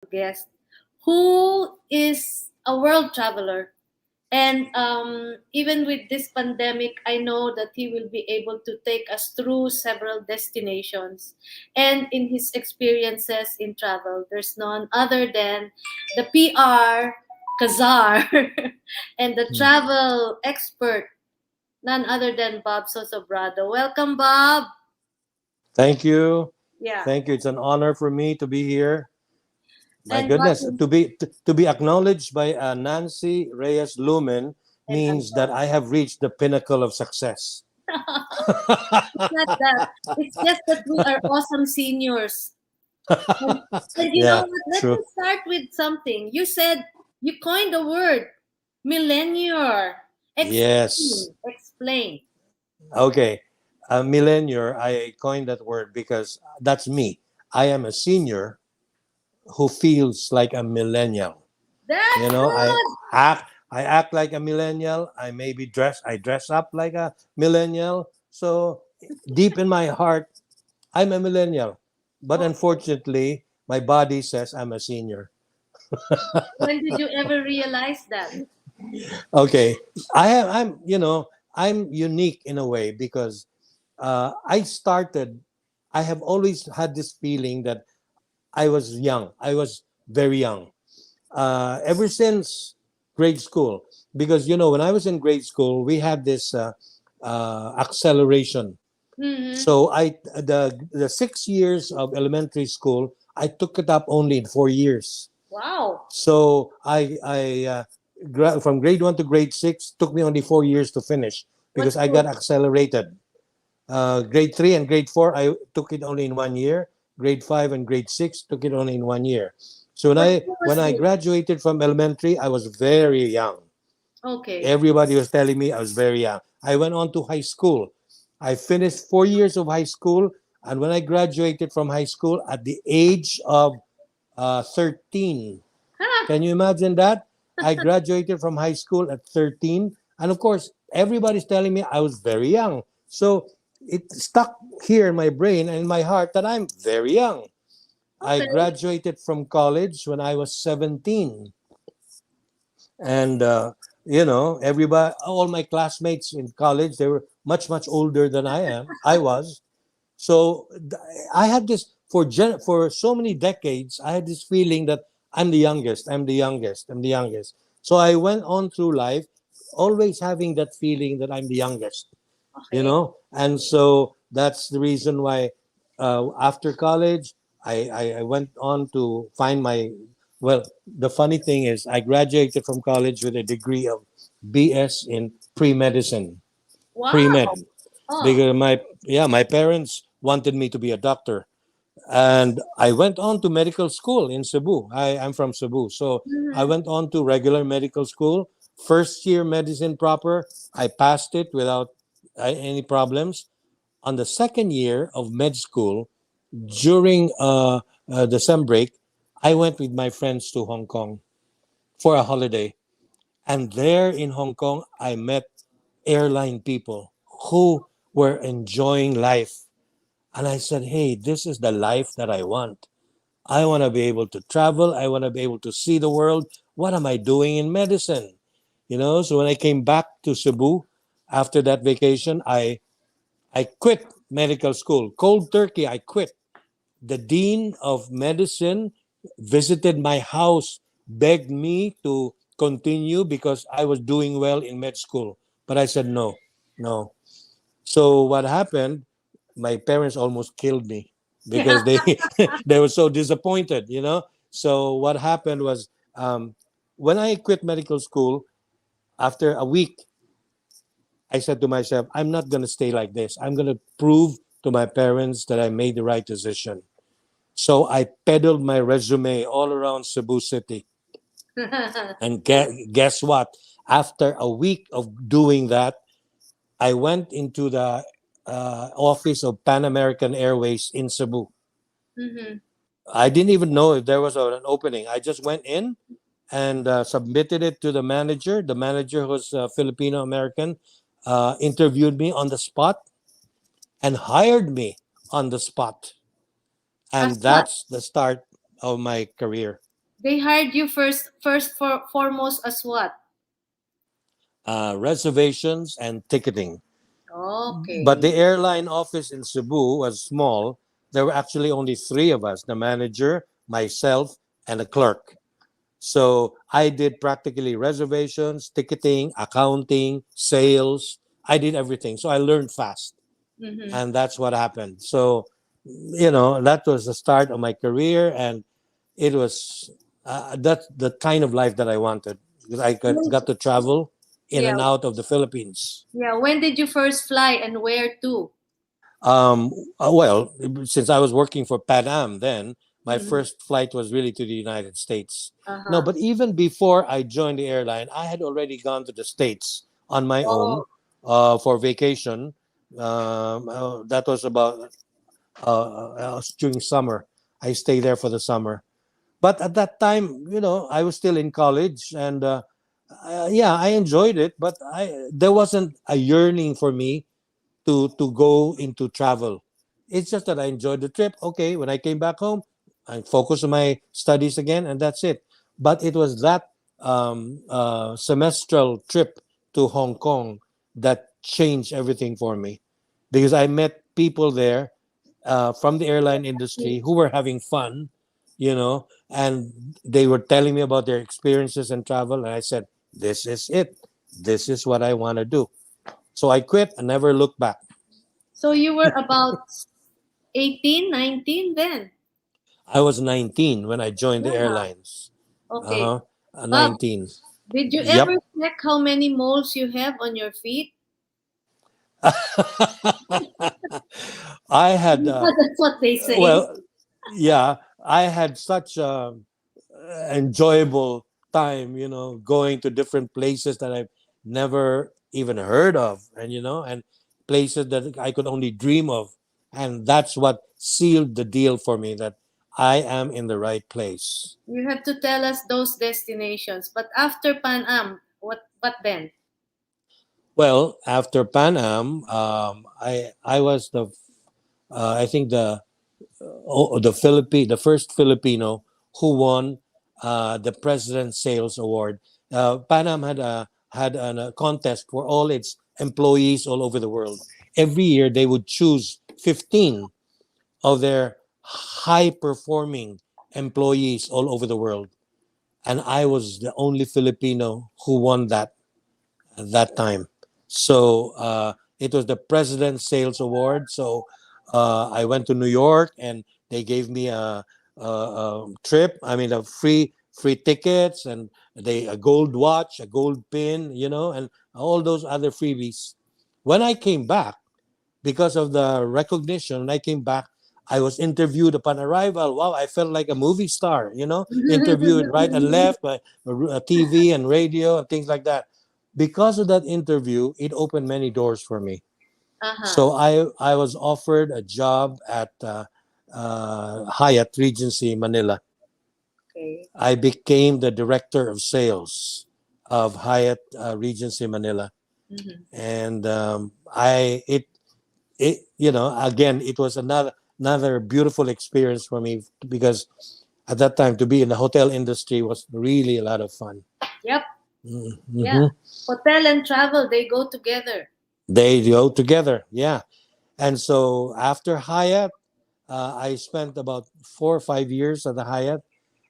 guest who is a world traveler. And even with this pandemic, I know that he will be able to take us through several destinations. And in his experiences in travel, there's none other than the PR Kazar and the Hmm. travel expert, none other than Bob Zozobrado. Welcome, Bob. Thank you. Yeah. Thank you. It's an honor for me to be here. My And what goodness, to be acknowledged by Nancy Reyes Lumen and means that I have reached the pinnacle of success. it's not that. It's just that we are awesome seniors. And, and you know Yeah, what? Let me true. start with something. You said you coined the word millennial. Yes. Explain. Explain. Okay. A millennial, I coined that word because that's me. I am a senior who feels like a millennial. That's good. I act like a millennial. I dress up like a millennial. So deep in my heart, I'm a millennial. But Okay. unfortunately, my body says I'm a senior. When did you ever realize that? Okay. I'm unique in a way because I have always had this feeling that I was young. I was very young. Ever since grade school, because when I was in grade school, we had this acceleration. Mm-hmm. So the 6 years of elementary school, I took it up only in 4 years. Wow. So from grade 1 to grade 6 took me only 4 years to finish because What's I got good? accelerated. Grade 3 and grade 4, I took it only in 1 year. Grade 5 and grade 6 took it only in 1 year. So What was when I good? graduated from elementary, I was very young. Okay. Everybody was telling me I was very young. I went on to high school. I finished 4 years of high school, and when I graduated from high school at the age of 13, can you imagine that? I graduated from high school at 13, and of course, everybody's telling me I was very young. So it stuck here in my brain and in my heart that I'm very young. I Okay. graduated from college when I was 17. And everybody, all my classmates in college, they were much older than I was. So I had this for so many decades. I had this feeling that I'm the youngest, I'm the youngest. So I went on through life always having that feeling that I'm the youngest, Okay. and so that's the reason why after college I went on to find my, well, the funny thing is I graduated from college with a degree of BS in pre-medicine, Wow. pre-med, Oh. because my parents wanted me to be a doctor, and I went on to medical school in Cebu. I'm from Cebu, so I Mm-hmm. went on to regular medical school. First year medicine proper, I passed it without any problems. On the second year of med school, during the sem break, I went with my friends to Hong Kong for a holiday. And there in Hong Kong, I met airline people who were enjoying life. And I said, hey, this is the life that I want. I want to be able to travel. I want to be able to see the world. What am I doing in medicine? So when I came back to Cebu after that vacation, I quit medical school. Cold turkey, I quit. The dean of medicine visited my house, begged me to continue because I was doing well in med school. But I said no, no. So what happened? My parents almost killed me because they they were so disappointed. So what happened was, when I quit medical school after a week, I said to myself, I'm not going to stay like this. I'm going to prove to my parents that I made the right decision. So I peddled my resume all around Cebu City. And guess what? After a week of doing that, I went into the office of Pan American Airways in Cebu. Mm-hmm. I didn't even know if there was an opening. I just went in and submitted it to the manager. The manager was Filipino American, interviewed me on the spot and hired me on the spot. As And what? that's the start of my career. They hired you first for foremost as what? Reservations and ticketing. But the Okay. airline office in Cebu was small. There were actually only three of us: the manager, myself, and a clerk. So I did practically reservations, ticketing, accounting, sales. I did everything. So I learned fast. Mm-hmm. And that's what happened. So, that was the start of my career. And it was that's the kind of life that I wanted, because got to travel in Yeah, and out of the Philippines. yeah. When did you first fly and where to? Um, well, since I was working for Pan Am then, my Mm-hmm. first flight was really to the United States. No, Uh-huh. but even before I joined the airline, I had already gone to the States on my own Oh, for vacation. That was about during summer. I stayed there for the summer. But at that time, I was still in college, and yeah, I enjoyed it. But there wasn't a yearning for me to go into travel. It's just that I enjoyed the trip. Okay, when I came back home, I focused on my studies again, and that's it. But it was that semestral trip to Hong Kong that changed everything for me, because I met people there from the airline industry who were having fun, and they were telling me about their experiences and travel, and I said, "This is it. This is what I want to do." So I quit and never looked back. so you were about 18, 19 then? I was 19 when I joined the Yeah. airlines. Okay. Uh-huh. Bob, 19. did you ever Yep. check how many moles you have on your feet? I had, That's what they say. well, yeah, I had such a enjoyable time, going to different places that I've never even heard of, and places that I could only dream of. And that's what sealed the deal for me, that I am in the right place. You have to tell us those destinations. But after Pan Am, what then? Well, after Pan Am, I was I think the first Filipino who won the President's Sales Award. Pan Am had a contest for all its employees all over the world. Every year they would choose 15 of their high performing employees all over the world, and I was the only Filipino who won that at that time. So it was the President's Sales Award. So I went to New York, and they gave me a trip. I mean, a free tickets, and a gold watch, a gold pin, and all those other freebies. When I came back, because of the recognition, when I came back, I was interviewed upon arrival. Wow, I felt like a movie star, interviewed right and left by TV and radio and things like that. Because of that interview, it opened many doors for me. Uh-huh. So I was offered a job at Hyatt Regency Manila. Okay. I became the director of sales of Hyatt Regency Manila, Mm-hmm. and I it again, it was another beautiful experience for me, because at that time, to be in the hotel industry was really a lot of fun. Yep. Yeah. Mm-hmm. Hotel and travel, they go together. They go together, yeah. And so after Hyatt, I spent about 4 or 5 years at the Hyatt,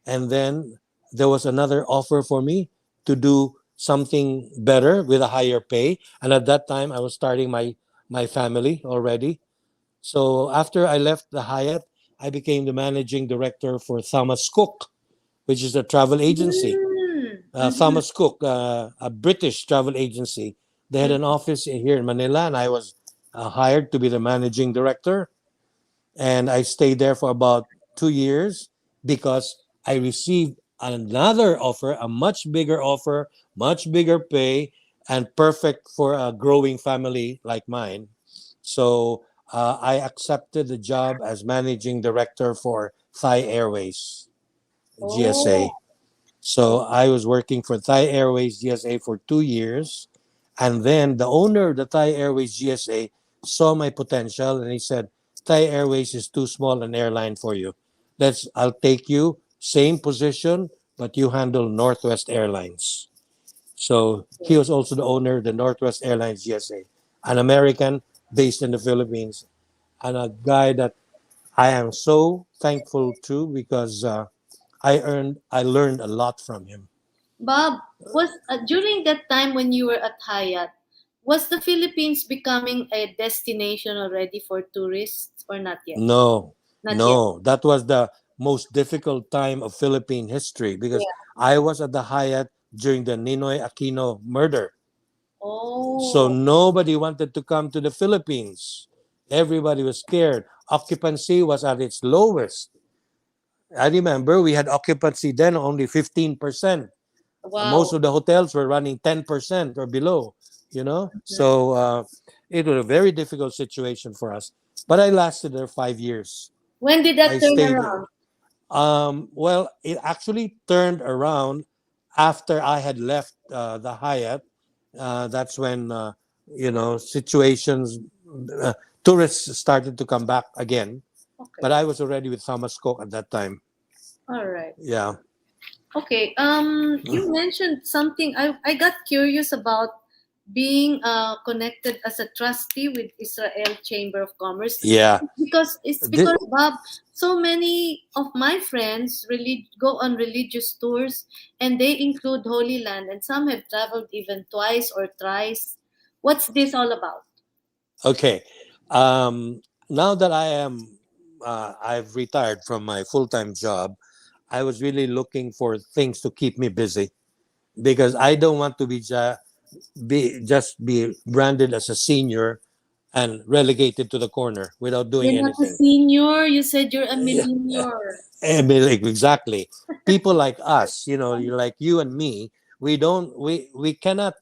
and then there was another offer for me to do something better with a higher pay. And at that time, I was starting my family already. So after I left the Hyatt, I became the managing director for Thomas Cook, which is a travel agency. Mm. Mm-hmm. Thomas Cook, a British travel agency. They had an office here in Manila, and I was hired to be the managing director. And I stayed there for about 2 years, because I received another offer, a much bigger offer, much bigger pay, and perfect for a growing family like mine. So I accepted the job as managing director for Thai Airways, Oh. GSA. So I was working for Thai Airways GSA for 2 years. And then the owner of the Thai Airways GSA saw my potential, and he said, Thai Airways is too small an airline for you. I'll take you, same position, but you handle Northwest Airlines. So he Okay. was also the owner of the Northwest Airlines USA, an American based in the Philippines, and a guy that I am so thankful to because I learned a lot from him. Bob, was during that time when you were at Hyatt, was the Philippines becoming a destination already for tourists or not yet? No, Not yet. no, that was the most difficult time of Philippine history because Yeah. I was at the Hyatt during the Ninoy Aquino murder. So Oh, nobody wanted to come to the Philippines. Everybody was scared. Occupancy was at its lowest. I remember we had occupancy then only 15%. Most wow. of the hotels were running 10% or below, you know? Mhm. So it was a very difficult situation for us. But I lasted there 5 years. When did I that turn stayed. around? Well, it actually turned around after I had left the Hyatt. That's when situations, uh, tourists started to come back again. But Okay. I was already with Thomas Cook at that time. All right. Yeah, Okay. You mentioned something. I got curious about being connected as a trustee with Israel Chamber of Commerce yeah. because Thi- Bob, so many of my friends really go on religious tours and they include Holy Land and some have traveled even twice or thrice. What's this all about? okay. Now that I've retired from my full time job. I was really looking for things to keep me busy because I don't want to be branded as a senior and relegated to the corner without doing You're not a anything. senior. You said you're a Yeah, millennial. exactly. People like us, like you and me, we cannot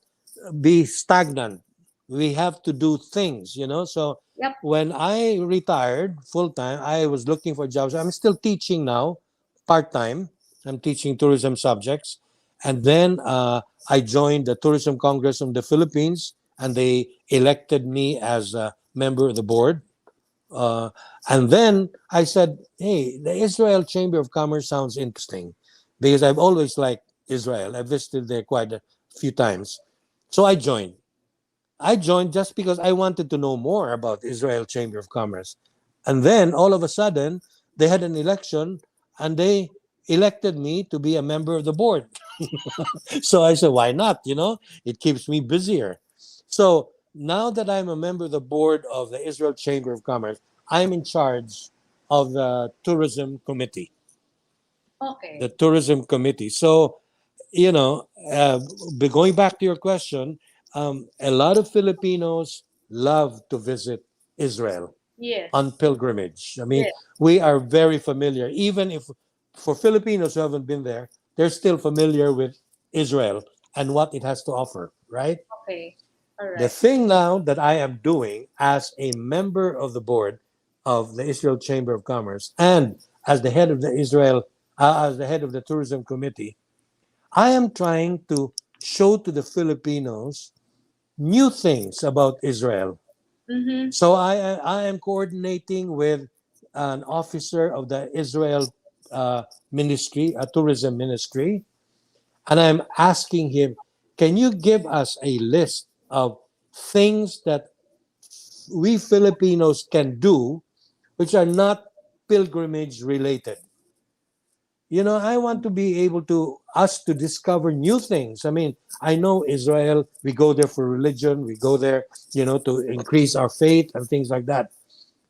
be stagnant. We have to do things. So Yep. when I retired full time, I was looking for jobs. I'm still teaching now, part time. I'm teaching tourism subjects, and then I joined the Tourism Congress of the Philippines, and they elected me as a member of the board. Uh, and then I said, "Hey, the Israel Chamber of Commerce sounds interesting, because I've always liked Israel. I visited there quite a few times, so I joined." I joined just because I wanted to know more about Israel Chamber of Commerce. And then all of a sudden, they had an election and they elected me to be a member of the board. So I said, why not? It keeps me busier. So now that I'm a member of the board of the Israel Chamber of Commerce, I'm in charge of the tourism committee. The Okay. tourism committee. So, going back to your question, a lot of Filipinos love to visit Israel on Yes. pilgrimage. I mean, Yes. we are very familiar. Even if for Filipinos who haven't been there, they're still familiar with Israel and what it has to offer, right? Okay. All The right. thing now that I am doing as a member of the board of the Israel Chamber of Commerce and as the head of as the head of the tourism committee, I am trying to show to the Filipinos new things about Israel. Mm-hmm. So I am coordinating with an officer of the Israel ministry, a tourism ministry, and I'm asking him, can you give us a list of things that we Filipinos can do which are not pilgrimage related? I want to be able to us to discover new things. I mean, I know Israel, we go there for religion, we go there, to increase our faith and things like that.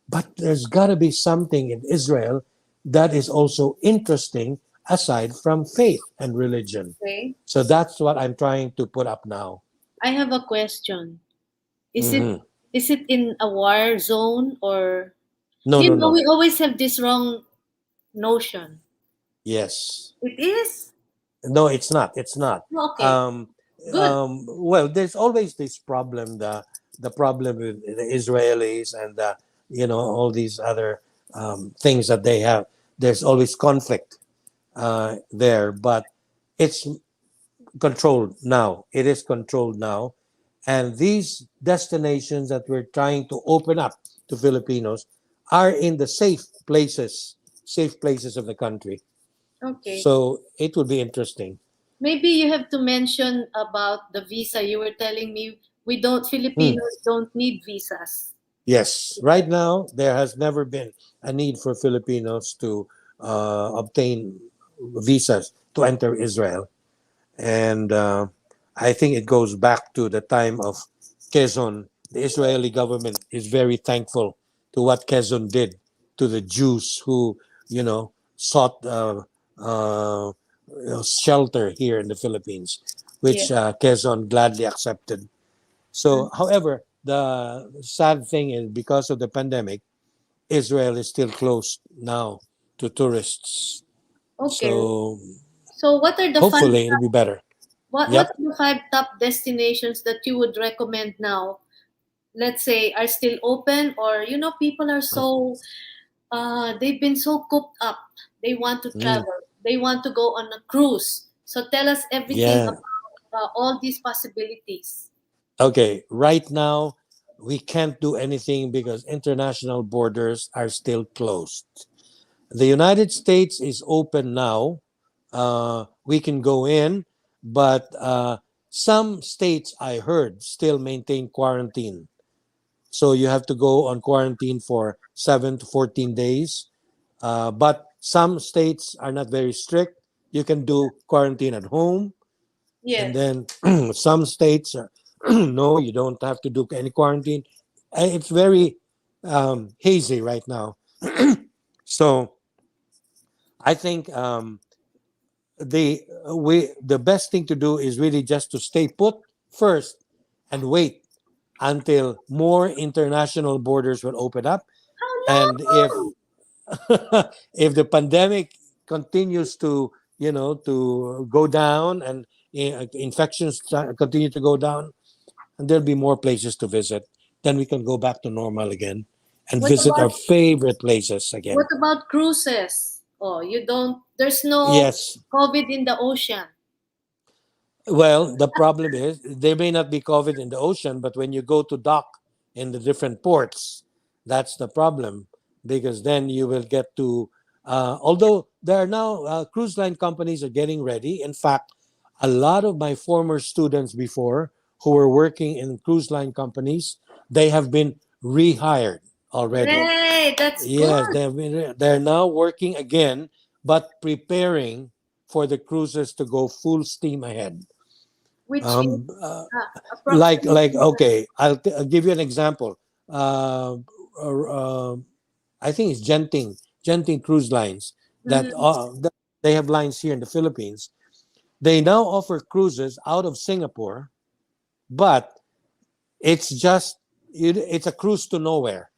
But there's got to be something in Israel that is also interesting aside from faith and religion. Okay. So that's what I'm trying to put up now. I have a question. Is it Hmm. is it in a war zone or No, no, we no. always have this wrong notion. Yes. It is? No, it's not. It's not. Okay. Um, Good. well, there's always this problem, the problem with the Israelis and all these other things that they have. There's always conflict there, but it's controlled now. It is controlled now, and these destinations that we're trying to open up to Filipinos are in the safe places of the country. Okay. So it would be interesting. Maybe you have to mention about the visa. You were telling me we don't Hmm. Filipinos don't need visas. Yes, right now there has never been a need for Filipinos to obtain visas to enter Israel, and I think it goes back to the time of Quezon. The Israeli government is very thankful to what Quezon did to the Jews who, sought shelter here in the Philippines, Yeah. which Quezon gladly accepted. So, however, the sad thing is because of the pandemic, Israel is still closed now to tourists. Okay. So, So what are the hopefully, it'll be better. what Yep. are the five top destinations that you would recommend now? Let's say are still open, or people are so they've been so cooped up. They want to Mm, travel. They want to go on a cruise. So tell us everything yeah. about all these possibilities. Okay. Right now, we can't do anything because international borders are still closed. The United States is open now. We can go in, but some states I heard still maintain quarantine. So you have to go on quarantine for 7 to 14 days. But some states are not very strict. You can do quarantine at home. And Yes. then some states are, no, you don't have to do any quarantine. It's very hazy right now. So I think the best thing to do is really just to stay put first and wait until more international borders will open up. And if How long? if the pandemic continues to to go down and infections continue to go down, and there'll be more places to visit, then we can go back to normal again and What visit our about favorite places what again. about cruises? Oh, you don't. There's no Yes. COVID in the ocean. Well, the problem is there may not be COVID in the ocean, but when you go to dock in the different ports, that's the problem because then you will get to. Although there are now cruise line companies are getting ready. In fact, a lot of my former students before who were working in cruise line companies, they have been rehired already. Hey, that's Yes, good. they're now working again, but preparing for the cruises to go full steam ahead. Which is Um, like approximately. okay, I'll give you an example. Uh, uh, uh, I think it's Genting Cruise Lines Mhm. that they have lines here in the Philippines. They now offer cruises out of Singapore, but it's just it's a cruise to nowhere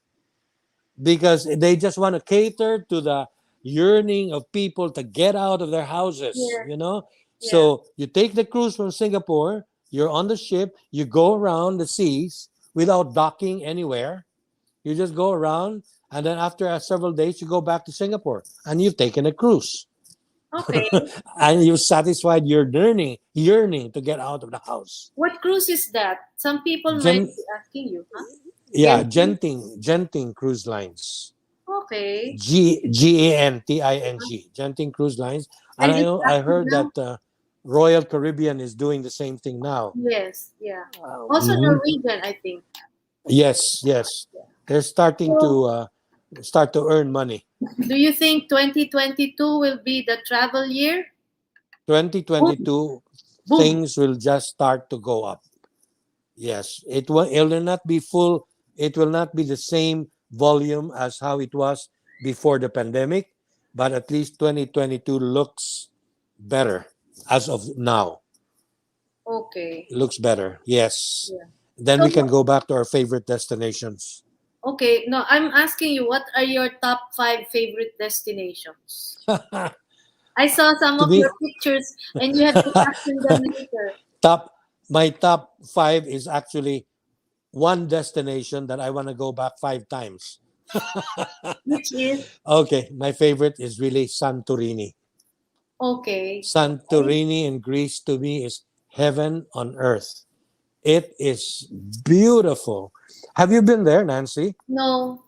because they just want to cater to the yearning of people to get out of their houses, Yeah, yeah. So you take the cruise from Singapore, you're on the ship, you go around the seas without docking anywhere. You just go around, and then after several days, you go back to Singapore, and you've taken a cruise, Okay. and you've satisfied your yearning to get out of the house. What cruise is that? Some people might Gen, be asking you, huh? yeah, Genting? Genting Cruise Lines. Okay. Genting Cruise Lines, and And it's I active heard now? that Royal Caribbean is doing the same thing now. Yes, yeah. Also Mhm. Norwegian, I think. Yes, yes, Yeah. they're starting So, to start to earn money. do you think 2022 will be the travel year? Boom, 2022, boom. things will just start to go up. Yes, it will not be full. It will not be the same volume as how it was before the pandemic, but at least 2022 looks better as of now. Okay. Looks better. Yes. Yeah. Then So, we can go back to our favorite destinations. okay, no, I'm asking you, what are your top five favorite destinations? To I saw some of me, your pictures and you have to ask me them later. top my top five is actually one destination that I want to go back 5 times. Which is Okay, my favorite is really Santorini. okay. Okay. Santorini in Greece to me is heaven on earth. It is beautiful. Have you been there, Nancy? No,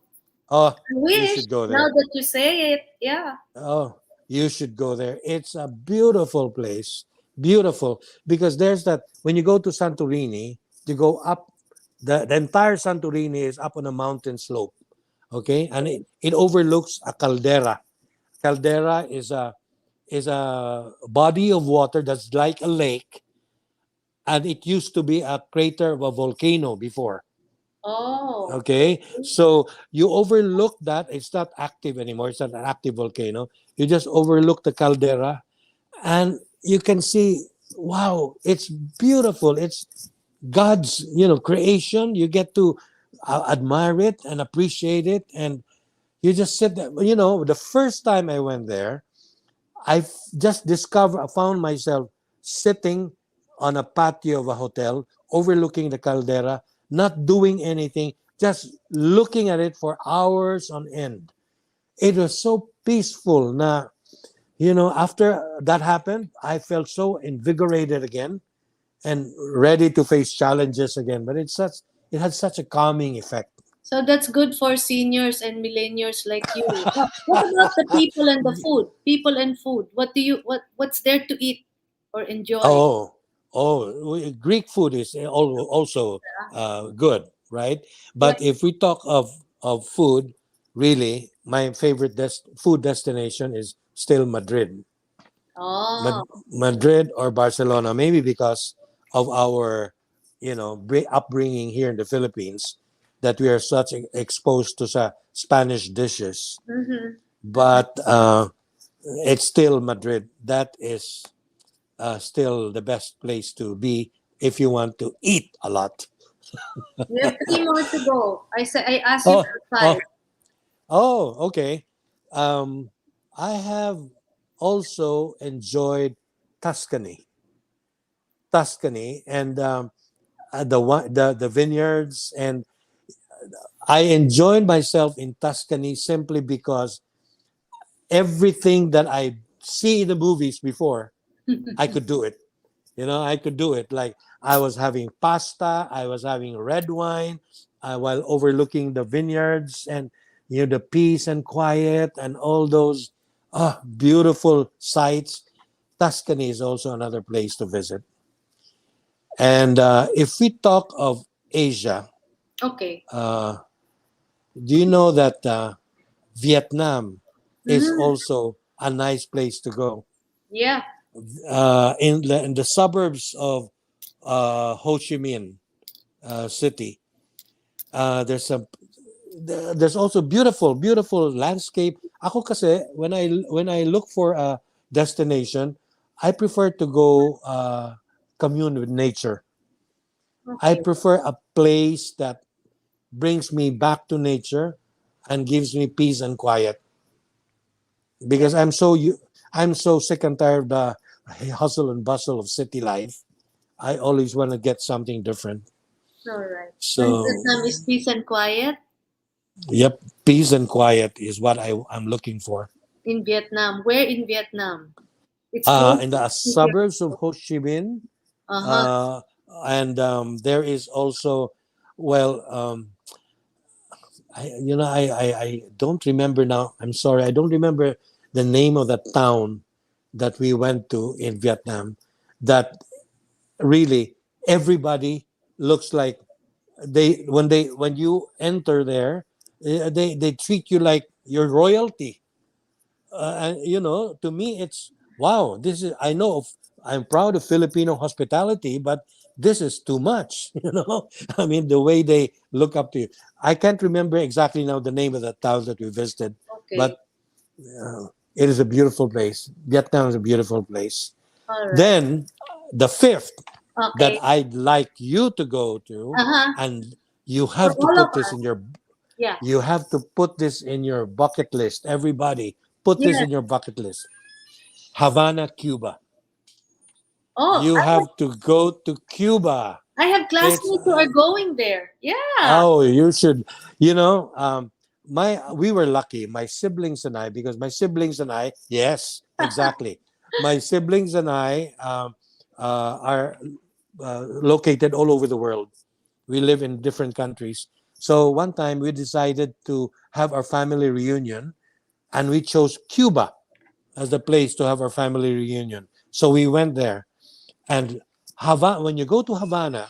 Oh, I you wish should go now there. that you say it. Yeah. Oh, You should go there. It's a beautiful place. Beautiful. Because there's that, when you go to Santorini, you go up, the entire Santorini is up on a mountain slope. Okay. And it overlooks a caldera. Caldera is a body of water that's like a lake, and it used to be a crater of a volcano before. Oh. Okay, so you overlook that. It's not active anymore. It's not an active volcano. You just overlook the caldera, and you can see, wow, it's beautiful. It's God's, creation. You get to admire it and appreciate it, and you just sit there. The first time I went there, just found myself sitting on a patio of a hotel overlooking the caldera, not doing anything, just looking at it for hours on end. It was so peaceful. Now, after that happened, I felt so invigorated again and ready to face challenges again. But it had such a calming effect. So that's good for seniors and millennials like you. What about the people and the food? People and food. What's there to eat or enjoy? Oh, Greek food is also good, right? Yeah. But if we talk of food, really, my favorite food destination is still Madrid. Oh. Madrid or Barcelona, maybe because of our, upbringing here in the Philippines, that we are such exposed to Spanish dishes. Mm-hmm. But it's still Madrid. That is still the best place to be if you want to eat a lot. We have three more to go. I asked you Oh, for oh, five. okay. Um, I have also enjoyed Tuscany, and the vineyards, and I enjoyed myself in Tuscany simply because everything that I see in the movies before, I could do it. I could do it. Like, I was having pasta, I was having red wine, while overlooking the vineyards, and the peace and quiet and all those beautiful sights. Tuscany is also another place to visit. And if we talk of Asia, Okay. uh, do you know that Vietnam is Mm, also a nice place to go? yeah. In the suburbs of Ho Chi Minh City, there's also beautiful landscape. Ako kasi, when I look for a destination, I prefer to go commune with nature. I Okay. prefer a place that brings me back to nature and gives me peace and quiet, Yeah. because I'm so sick and tired of the hustle and bustle of city life. I always want to get something different. All right. So in So, Vietnam is peace and quiet. yep, peace and quiet is what I'm looking for. In Vietnam. Where in Vietnam? It's close In the to here. suburbs of Ho Chi Minh, Uh-huh. uh, and there is also, well, I don't remember now. I'm sorry, I don't remember the name of the town that we went to in Vietnam. That really everybody looks like, when you enter there, they treat you like you're royalty. And to me, it's, wow, this is, I'm proud of Filipino hospitality, but this is too much. I mean, the way they look up to you. I can't remember exactly now the name of the town that we visited, Okay. but it is a beautiful place. Vietnam is a beautiful place. All right. Then the fifth that Okay. I'd like you to go to, Uh-huh. and you For have to all of put this us. in your Yeah. you have to put this in your bucket list. Everybody, put this Yeah. in your bucket list. Havana, Cuba. Oh, You have to go to Cuba. I have It's classmates who are going there. Yeah. Oh, you should. You know, my we were lucky. My siblings and I, because my siblings and I, yes, exactly. My siblings and I are located all over the world. We live in different countries. So one time we decided to have our family reunion, and we chose Cuba. as the place to have our family reunion. So we went there. And Havana, when you go to Havana,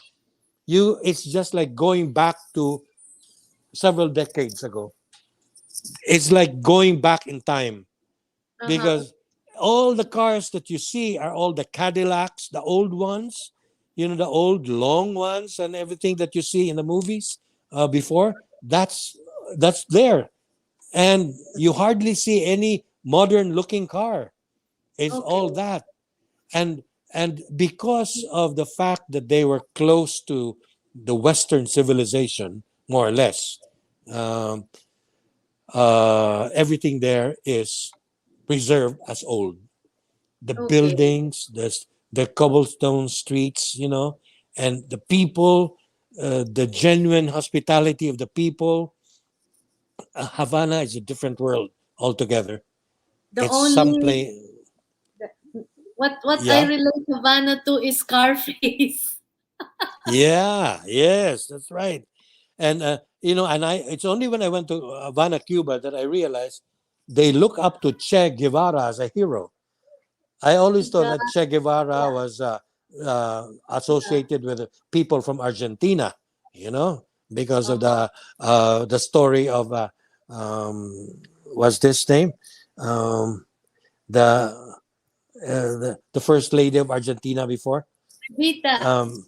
it's just like going back to several decades ago. It's like going back in time Uh-huh. because all the cars that you see are all the Cadillacs, the old ones, the old long ones and everything that you see in the movies before. That's there, and you hardly see any modern looking car. It's all Okay. that, and because of the fact that they were close to the Western civilization, more or less, um, everything there is preserved as old. The Okay. buildings, the cobblestone streets, and the people, the genuine hospitality of the people. Havana is a different world altogether. The It's some only place, what I yeah, relate Havana to is Scarface. yeah, yes, that's right. And and it's only when I went to Havana, Cuba, that I realized they look up to Che Guevara as a hero. I always thought Yeah, that Che Guevara yeah, was yeah. associated with people from Argentina, because of Uh-huh. the story of um, what's this name, um, the, the first lady of Argentina before, Vita. um,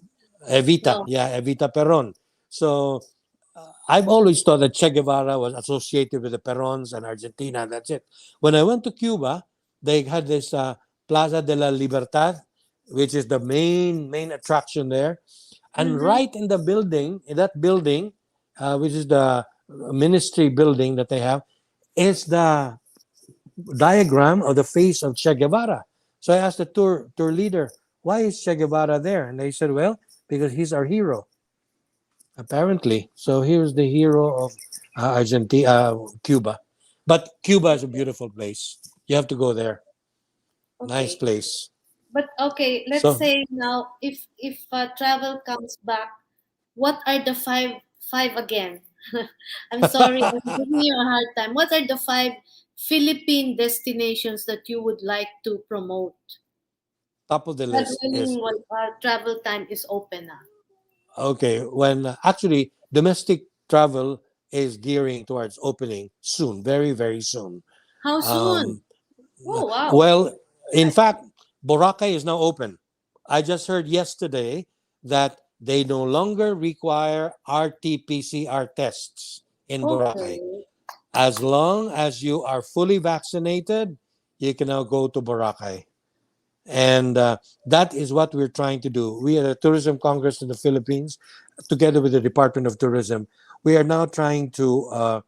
Evita, No. yeah, Evita Peron. So I've always thought that Che Guevara was associated with the Perons and Argentina. That's it. When I went to Cuba, they had this Plaza de la Libertad, which is the main attraction there. And Mm-hmm. right in the building, in that building, which is the ministry building that they have, is the diagram of the face of Che Guevara. So I asked the tour leader, why is Che Guevara there? And they said, well, because he's our hero. Apparently. So here's the hero of Argentina, Cuba. But Cuba is a beautiful place. You have to go there. Nice Okay. place. But okay, let's So say now if travel comes back, what are the five again? I'm sorry, I'm giving you a hard time. What are the five Philippine destinations that you would like to promote? top of the God list is willing, when our travel time is open now. okay. When actually domestic travel is gearing towards opening soon, very very soon. How soon? Um, Oh wow. well, in fact, Boracay is now open. I just heard yesterday that they no longer require RT-PCR tests in Boracay. Okay. As long as you are fully vaccinated, you can now go to Boracay. And that is what we're trying to do. We are the Tourism Congress in the Philippines, together with the Department of Tourism. We are now trying to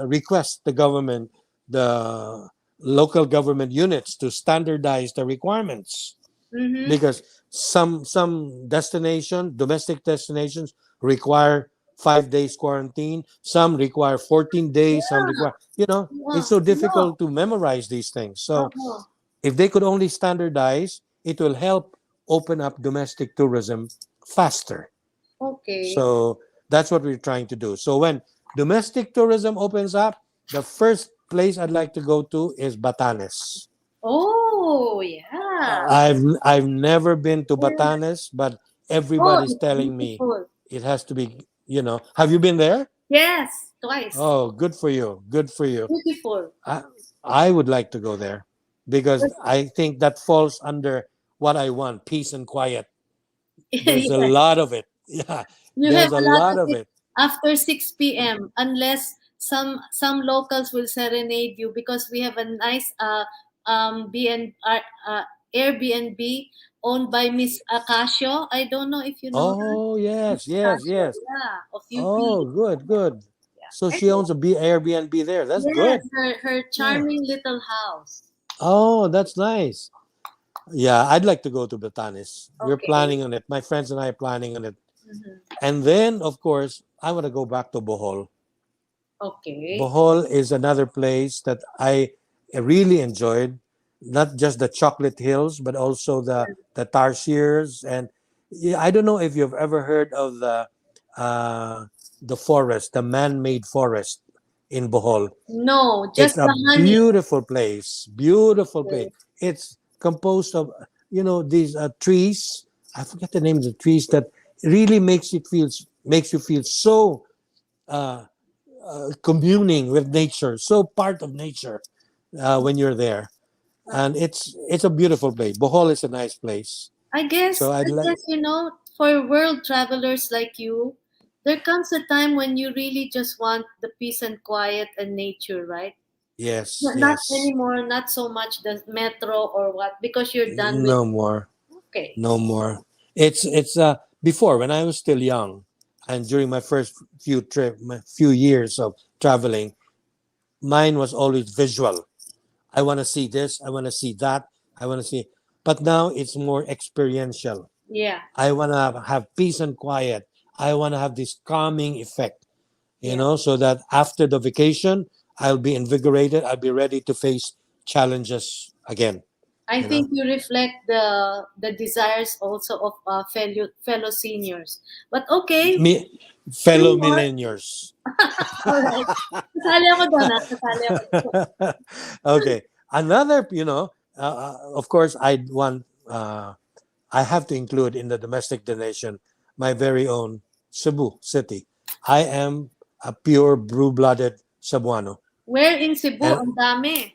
request the government, the local government units to standardize the requirements Mm-hmm. because some domestic destinations require 5 days quarantine, some require 14 days, some Yeah. require, it's Wow. so No. difficult to memorize these things. So Uh-huh. if they could only standardize, it will help open up domestic tourism faster. Okay. So that's what we're trying to do. So when domestic tourism opens up, the first place I'd like to go to is Batanes. Oh yeah. I've never been to Yeah. Batanes, but Oh, everybody's it's telling me beautiful. it has to be. Have you been there? Yes, twice. Oh, good for you. Good for you. Beautiful. I I would like to go there because But I think that falls under what I want: peace and quiet. There's a yes, lot of it. Yeah, you have there's a a lot lot of of it it. after 6 p.m. unless some locals will serenade you because we have a nice Airbnb owned by Miss Acacio. I don't know if you know her. Oh yes, Miss yes, Acacio, yes. yeah, of Oh, UP. good, good. Yeah. So she Anyway, owns a Airbnb there. That's yes, good. her Yeah. charming little house. Oh, that's nice. Yeah, I'd like to go to Batanes. We're Okay. planning on it. My friends and I are planning on it. Mhm. And then, of course, I want to go back to Bohol. Okay. Bohol is another place that I really enjoyed. Not just the chocolate hills, but also the tarsiers. And yeah, I don't know if you've ever heard of the forest, the man-made forest. in Bohol. No, It's just a the honey. beautiful place. Beautiful place. Okay. It's composed of these trees. I forget the name of the trees that really makes you feel so uh, communing with nature, so part of nature when you're there. And it's a beautiful place. Bohol is a nice place. I guess So I'd I like guess for world travelers like you, there comes a time when you really just want the peace and quiet and nature, right? yes, Not yes, anymore, not so much the metro or what, because you're done with. no more. Okay. No more. It's before when I was still young, and during my first my few years of traveling, mine was always visual. I want to see this. I want to see that. I want to see. But now it's more experiential. Yeah. I want to have peace and quiet. I want to have this calming effect, Yeah. so that after the vacation, I'll be invigorated. I'll be ready to face challenges again. I You know, think you reflect the desires also of fellow seniors. But okay, me, two fellow more. millennials. All right. Kasali ako doon, ah. Kasali ako doon. Okay. Another, of course, I have to include in the domestic donation my very own Cebu City. I am a pure blue-blooded Cebuano. Where in Cebu? And Ang dami.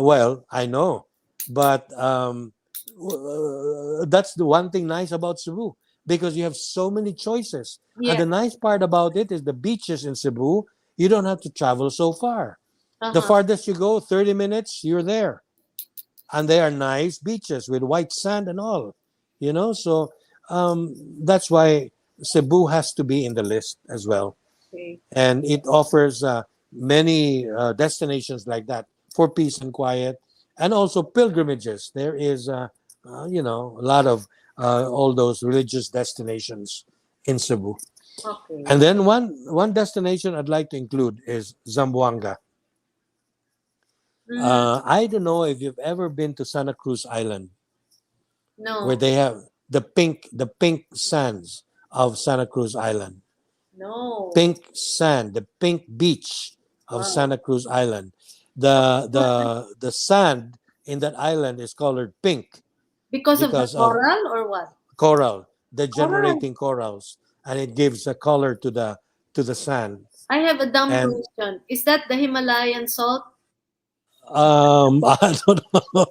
well, I know, but that's the one thing nice about Cebu because you have so many choices. And Yeah. the nice part about it is the beaches in Cebu, you don't have to travel so far. The Uh-huh. farthest you go, 30 minutes, you're there. And they are nice beaches with white sand and all, So that's why Cebu has to be in the list as well. Okay. And it offers many destinations like that for peace and quiet, and also pilgrimages. There is, a lot of all those religious destinations in Cebu. Okay. And then one destination I'd like to include is Zamboanga. Mm, I don't know if you've ever been to Santa Cruz Island, where no. they have the pink sands of Santa Cruz Island. No. Pink sand, the pink beach of Wow. Santa Cruz Island. The sand in that island is colored pink Because of the because of coral or what? coral, Coral. degenerating corals, and it gives a color to the sand. I have a dumb And question. Is that the Himalayan salt? I don't know.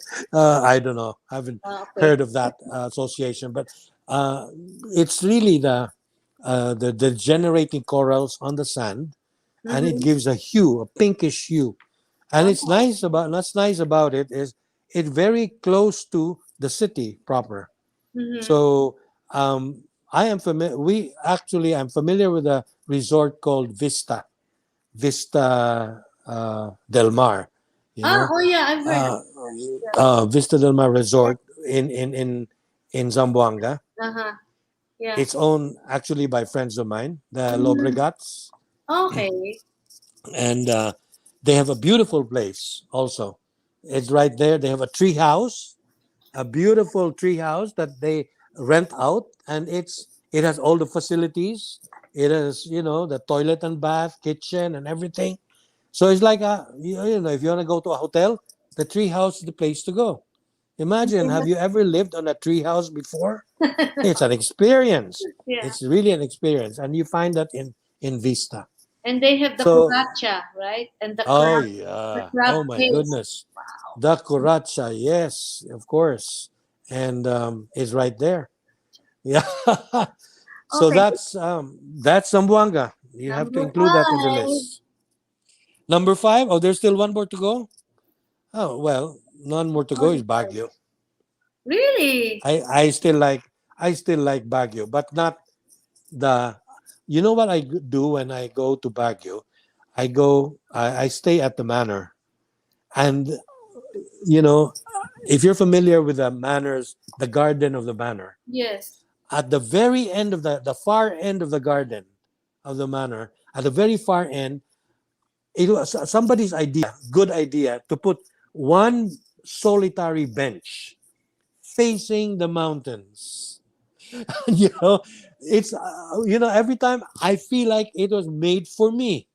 I don't know. I haven't Okay. heard of that association, but uh, it's really the generating corals on the sand, and it Mm-hmm. gives a hue, a pinkish hue. And Oh. what's nice about it is it's very close to the city proper. Mm-hmm. So I am familiar. I'm familiar with a resort called Vista del Mar. You Ah, know, oh yeah, I've heard of uh, that. Yeah. Vista del Mar Resort in Zamboanga. Uh-huh. Yeah. It's owned actually by friends of mine, the Mm, Lobregats, okay. and they have a beautiful place. Also, it's right there. They have a tree house, a beautiful tree house that they rent out, and it has all the facilities. It has the toilet and bath, kitchen, and everything. So it's like if you want to go to a hotel, the tree house is the place to go. Imagine, have you ever lived on a tree house before? It's an experience. Yeah. It's really an experience, and you find that in Vista. And they have the So, cucaracha, right? And oh the yeah, crab oh my paste. goodness, the Curacha, yes, of course, and it's right there. Yeah. So Okay. that's Zamboanga. You have to Number include that in the 5. list. Number 5. Oh, there's still one more to go. Oh well, none more to What go is is that? Baguio. Really? I still like Baguio, but not the. You know what I do when I go to Baguio? I stay at the manor, and you know if you're familiar with the manors, the garden of the manor, Yes. at the very end of the far end of the garden of the manor, at the very far end, it was somebody's good idea, to put one solitary bench facing the mountains. you know, it's every time I feel like it was made for me.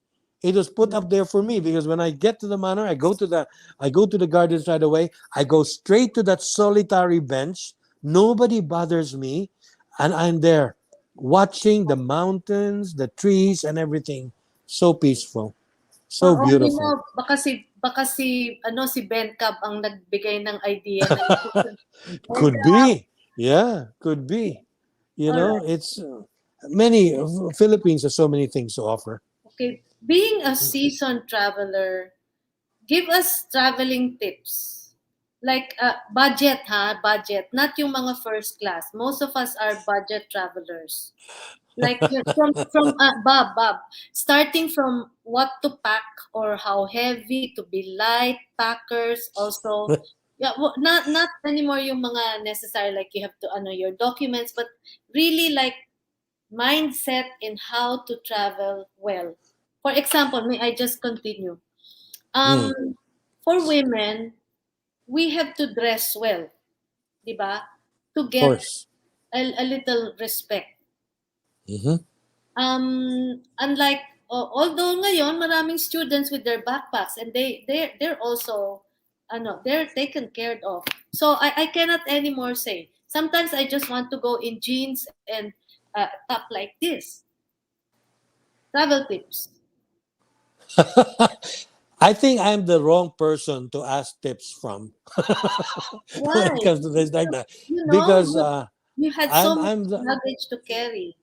It was put up there for me because when I get to the manor, I go to the gardens right away. I go straight to that solitary bench. Nobody bothers me, and I'm there watching the mountains, the trees, and everything. So peaceful, so beautiful. Baka si ano si Ben Cab ang nagbigay ng idea na and Could be, yeah, could be. You all know, right. it's many Philippines has so many things to offer. Okay, being a seasoned traveler, give us traveling tips. Like budget budget, not yung mga first class. Most of us are budget travelers. Like Bob, starting from what to pack or how heavy to be light packers also. Yeah, well, not anymore yung mga necessary like you have to ano your documents, but really like mindset in how to travel well. For example, may I just continue? Mm, of Um, for women, we have to dress well, di ba? To get course. a little respect. Hmm. Unlike although ngayon maraming students with their backpacks and they're also they're taken care of. So I cannot anymore say. Sometimes I just want to go in jeans and top like this. Travel tips. I think I'm the wrong person to ask tips from when Why? it comes to this like that You know, because you had so much I'm the, luggage to carry.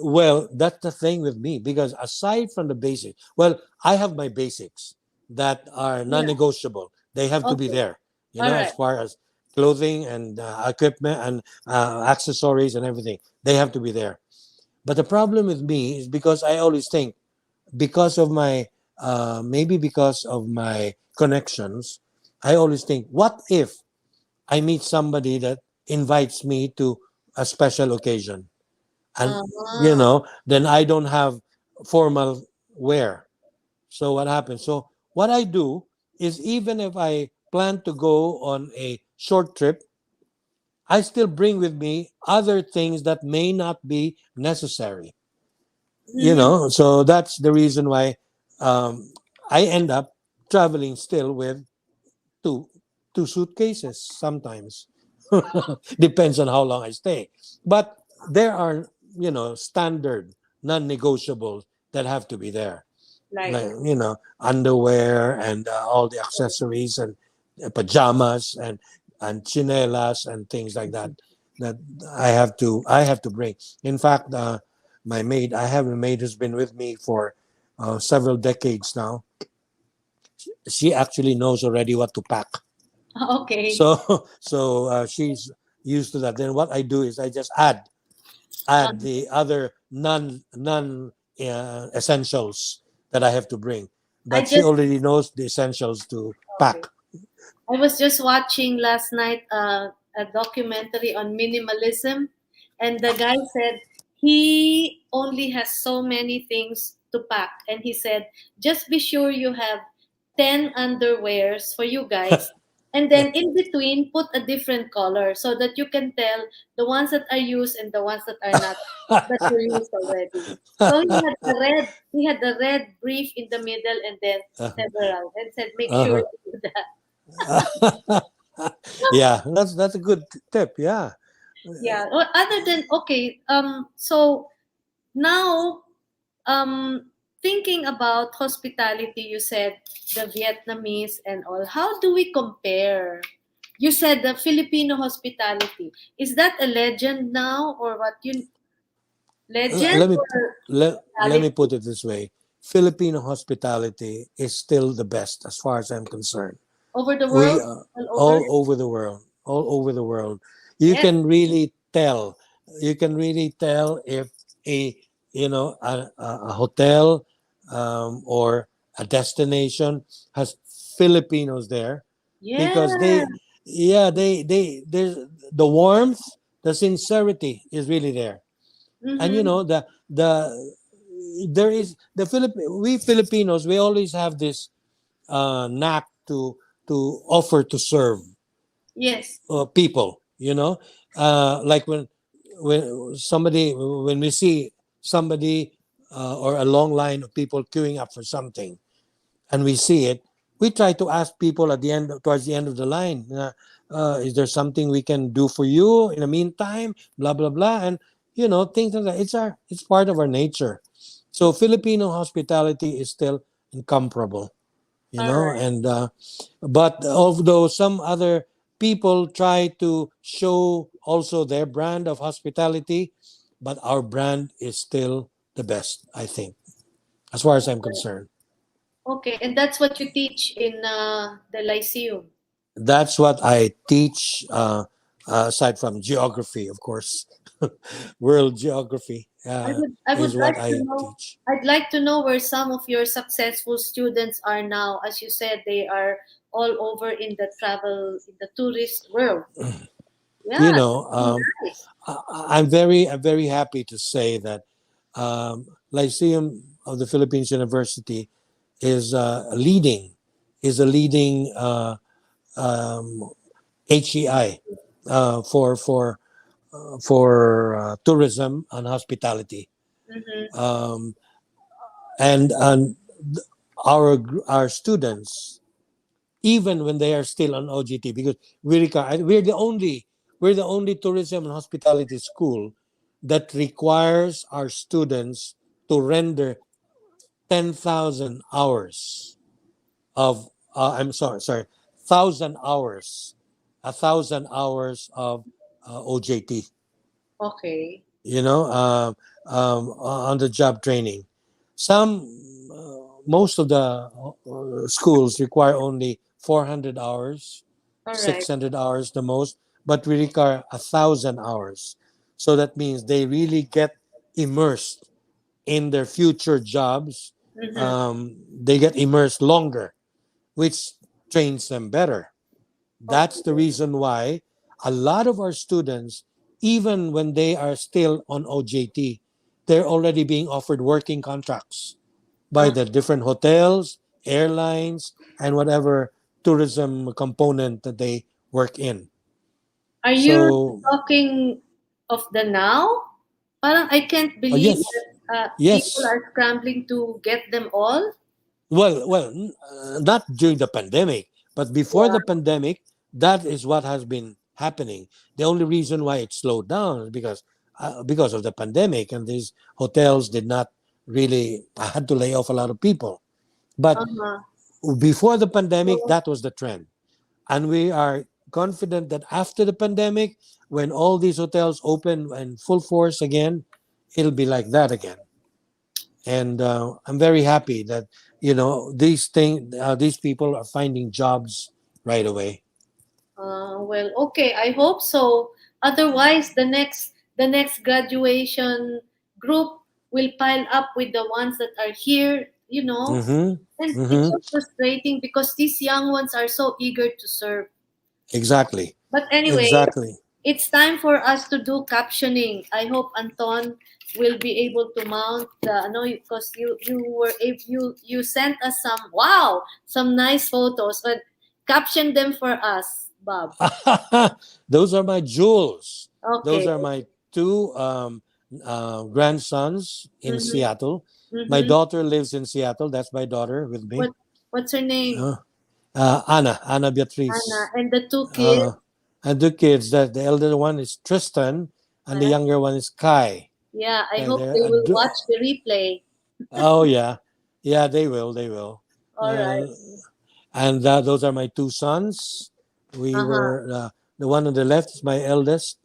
well, that's the thing with me because aside from the basics, well, I have my basics that are Yeah. non-negotiable. They have to be Okay. there, you All know, right. as far as clothing and equipment and accessories and everything. They have to be there. But the problem with me is because I always think because of my maybe because of my connections, I always think, what if I meet somebody that invites me to a special occasion? And Uh-huh. then I don't have formal wear. So what happens? So what I do is even if I plan to go on a short trip, I still bring with me other things that may not be necessary. Mm-hmm. So that's the reason why um, I end up traveling still with two two suitcases sometimes. Depends on how long I stay, but there are standard non-negotiables that have to be there, Like. like underwear and all the accessories and pajamas and chinelas and things like that that I have to bring. In fact, I have a maid who's been with me for several decades now. She actually knows already what to pack. Okay. So she's used to that. Then what I do is I just add Um, the other non essentials that I have to bring. I But she just already knows the essentials to okay. pack. I was just watching last night a documentary on minimalism, and the guy said he only has so many things to pack, and he said just be sure you have 10 underwears for you guys, and then in between put a different color so that you can tell the ones that are used and the ones that are not that were used already. So he had the red brief in the middle, and then several, and said make sure Uh-huh. you do that. Yeah, that's a good tip. Yeah. Yeah. Well, other than okay, so now thinking about hospitality, you said the Vietnamese and all. How do we compare? You said the Filipino hospitality. Is that a legend now or what you legend Let me or let me hospitality? put it this way: Filipino hospitality is still the best as far as I'm concerned. Over the We world? All over? all over the world, you Yes. can really tell if a a hotel or a destination has Filipinos there because Yeah. there's the warmth, the sincerity is really there. And Mm-hmm. there is the we Filipinos, we always have this knack to offer to serve Yes. people. Like when we see somebody or a long line of people queuing up for something, and we see it, we try to ask people at the end, towards the end of the line, is there something we can do for you in the meantime? Blah blah blah, and things like that. It's part of our nature. So Filipino hospitality is still incomparable, All right. and but although some other people try to show also their brand of hospitality, but our brand is still the best, I think, as far as I'm concerned. Okay, and that's what you teach in the Lyceum. That's what I teach, aside from geography, of course. World geography I would is what like to I know. teach. I'd like to know where some of your successful students are now. As you said, they are all over in the travel, in the tourist world. You Yeah, know, nice. I'm very happy to say that Lyceum of the Philippines University is a leading um, HEI for tourism and hospitality, Mm-hmm. um, and our students, even when they are still on OGT, because we're the only tourism and hospitality school that requires our students to render 10,000 hours of I'm sorry, 1,000 hours, 1,000 hours of OJT. Okay. On the job training. Most of the schools require only 400 hours, All right. 600 hours the most, but we require 1,000 hours. So that means they really get immersed in their future jobs. Mm-hmm. They get immersed longer, which trains them better. That's the Okay. reason why a lot of our students, even when they are still on OJT, they're already being offered working contracts by Uh, the different hotels, airlines, and whatever tourism component that they work in. are you So, talking of the now? Parang I can't believe yes, that people yes. are scrambling to get them all. Not during the pandemic, but before the Yeah. pandemic, that is what has been happening. The only reason why it slowed down is because of the pandemic, and these hotels did not really had to lay off a lot of people. But Uh-huh. before the pandemic, So, that was the trend, and we are confident that after the pandemic, when all these hotels open in full force again, it'll be like that again. And I'm very happy that these people are finding jobs right away. well, okay. I hope so. Otherwise, the next graduation group will pile up with the ones that are here. Mm-hmm. And it's Mm-hmm. so frustrating because these young ones are so eager to serve. Exactly. But anyway, Exactly. it's time for us to do captioning. I hope Anton will be able to mount the no because you were if you sent us some nice photos, but caption them for us, Bob. Those are my jewels. Those Okay. are my two grandsons in Mm-hmm. Seattle. My Mm-hmm. daughter lives in Seattle. That's my daughter with me. What's her name? Uh, Anna Anna. Beatriz. And the two kids. Uh, and the kids, that the elder one is Tristan, and the Uh, younger one is Kai. yeah, I And hope they're they will watch the replay. oh yeah, yeah, they will, they will. All right. Uh, and those are my two sons. We Uh-huh. were the one on the left is my eldest,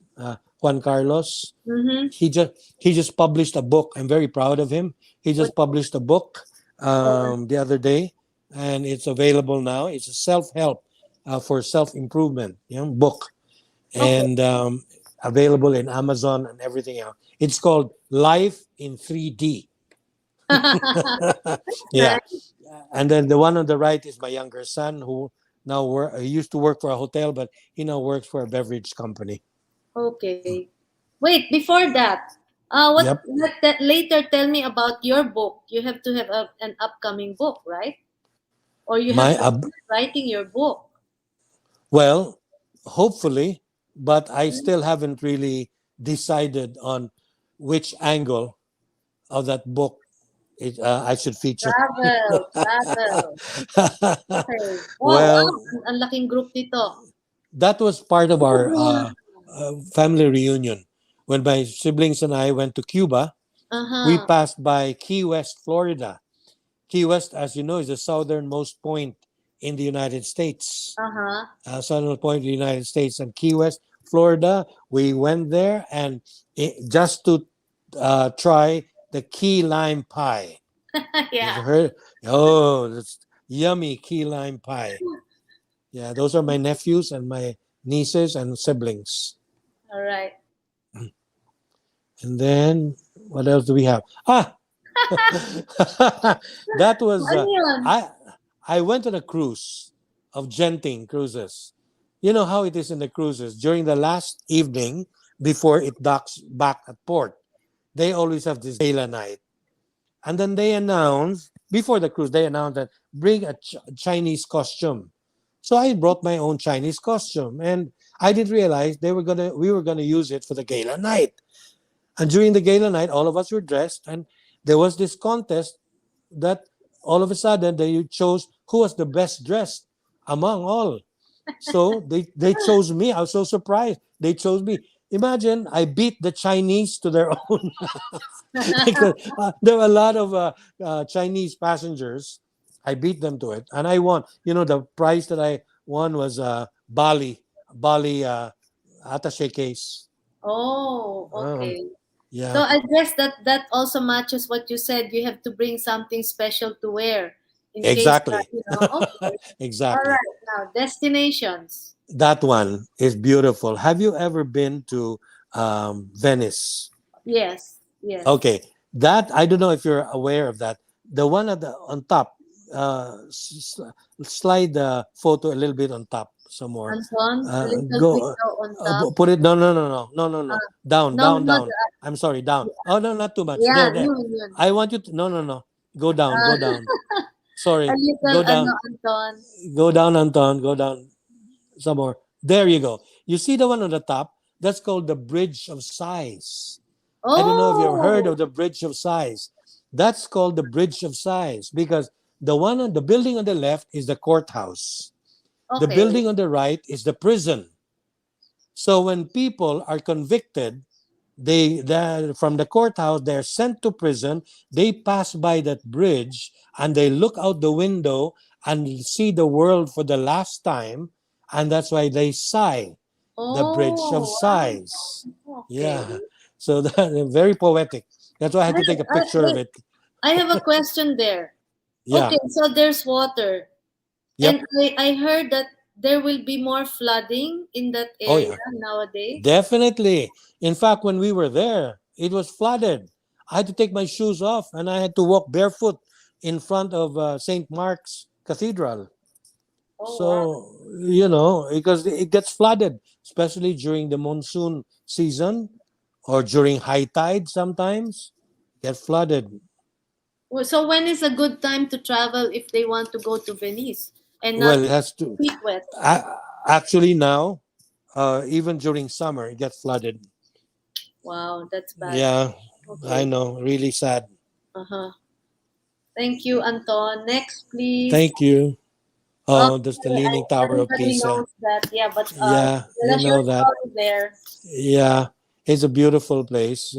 Juan Carlos. Mm-hmm. He just published a book. I'm very proud of him. He What just published a book all right. the other day, and it's available now. It's a self-help for self-improvement, book, Okay. and available in Amazon and everything else. It's called Life in 3D. Yeah, Nice. and then the one on the right is my younger son, who now he used to work for a hotel, but he now works for a beverage company. Okay. Wait, before that, Yep. let that later tell me about your book. You have to have an upcoming book, right? Or you have My to finish writing your book. Well, hopefully, but I still haven't really decided on which angle of that book I should feature. Travel, travel. Okay. Oh, wow. Well, Ang laking group nito. that was part of our Uh-huh. family reunion. When my siblings and I went to Cuba, we Uh-huh. passed by Key West, Florida. Key West, as you know, is the southernmost point in the United States. Uh-huh. Southernmost point in the United States. And Key West, Florida, we went there and just to try the key lime pie. You've Yeah. heard? Oh, that's yummy key lime pie. Yeah, those are my nephews and my nieces and siblings. All right. And then what else do we have? That was Ano yun? I went on a cruise of Genting cruises. You know how it is in the cruises during the last evening before it docks back at port. They always have this gala night, and then they announce before the cruise. They announce that bring a Chinese costume. So I brought my own Chinese costume, and I didn't realize we were gonna use it for the gala night. And during the gala night, all of us were dressed, and there was this contest that all of a sudden they chose who was the best dressed among all. So they chose me. I was so surprised. They chose me. Imagine I beat the Chinese to their own. Because, there were a lot of Chinese passengers. I beat them to it, and I won. You know, the prize that I won was Bali attaché case. Oh, Um, okay. So yeah, I guess that also matches what you said. You have to bring something special to wear in case that, exactly. okay. All Exactly. right. Now, destinations. That one is beautiful. Have you ever been to Venice? Yes. Yes. Okay, that I don't know if you're aware of that. The one on top. Slide the photo a little bit on top some more. Anton, a little Go window on top. put it. No, no, no, no, no, no, no. Uh, Down, no, down, not down. I'm sorry, down. Oh no, not too much. yeah, There, there. yun, yun. I want you to. No, no, no. Go down, go Uh, down. a Sorry, little go down, Anton. go down, Anton. Go down some more. There you go. You see the one on the top? That's called the Bridge of Sighs. I don't know if you've heard Oh, of the Bridge of Sighs. That's called the Bridge of Sighs because the building on the left is the courthouse. The okay. building on the right is the prison. So when people are convicted, from the courthouse they're sent to prison. They pass by that bridge and they look out the window and see the world for the last time, and that's why they sigh. The Bridge of Oh, Sighs. wow. Okay. Yeah. So that very poetic. That's why I had to take a picture of Wait, it. I have a question there. Yeah. Okay, so there's water. And Yep. I heard that there will be more flooding in that Oh area yeah. nowadays. Definitely. In fact, when we were there, it was flooded. I had to take my shoes off and I had to walk barefoot in front of St. Mark's Cathedral. Oh, wow. So, because it gets flooded, especially during the monsoon season or during high tide sometimes, get flooded. So when is a good time to travel if they want to go to Venice and not Well, it has to. feet wet? Actually, now, even during summer, it gets flooded. Wow, that's bad. Yeah, I Okay. know. Really sad. Uh-huh. Thank you, Anton. Next, please. Thank you. Oh, that's the Leaning Tower of Everybody Pisa. knows that. Yeah, but Yeah, tell you us your know that. story there. Yeah, it's a beautiful place.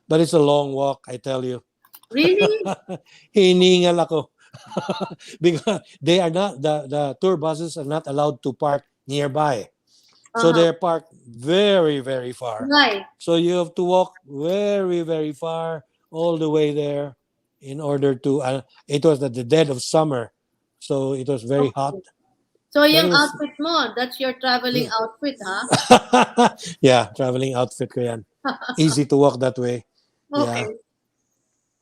But it's a long walk, I tell you. Really? Hiningal ako. Because they are not the tour buses are not allowed to park nearby. So Uh-huh. they're parked very, very far. Why? So you have to walk very, very far all the way there in order to. It was at the dead of summer, so it was very hot. Okay. So But it yung was, outfit mo, that's your traveling outfit, huh? yeah, traveling outfit ko yan. Easy to walk that way. Yeah, Okay.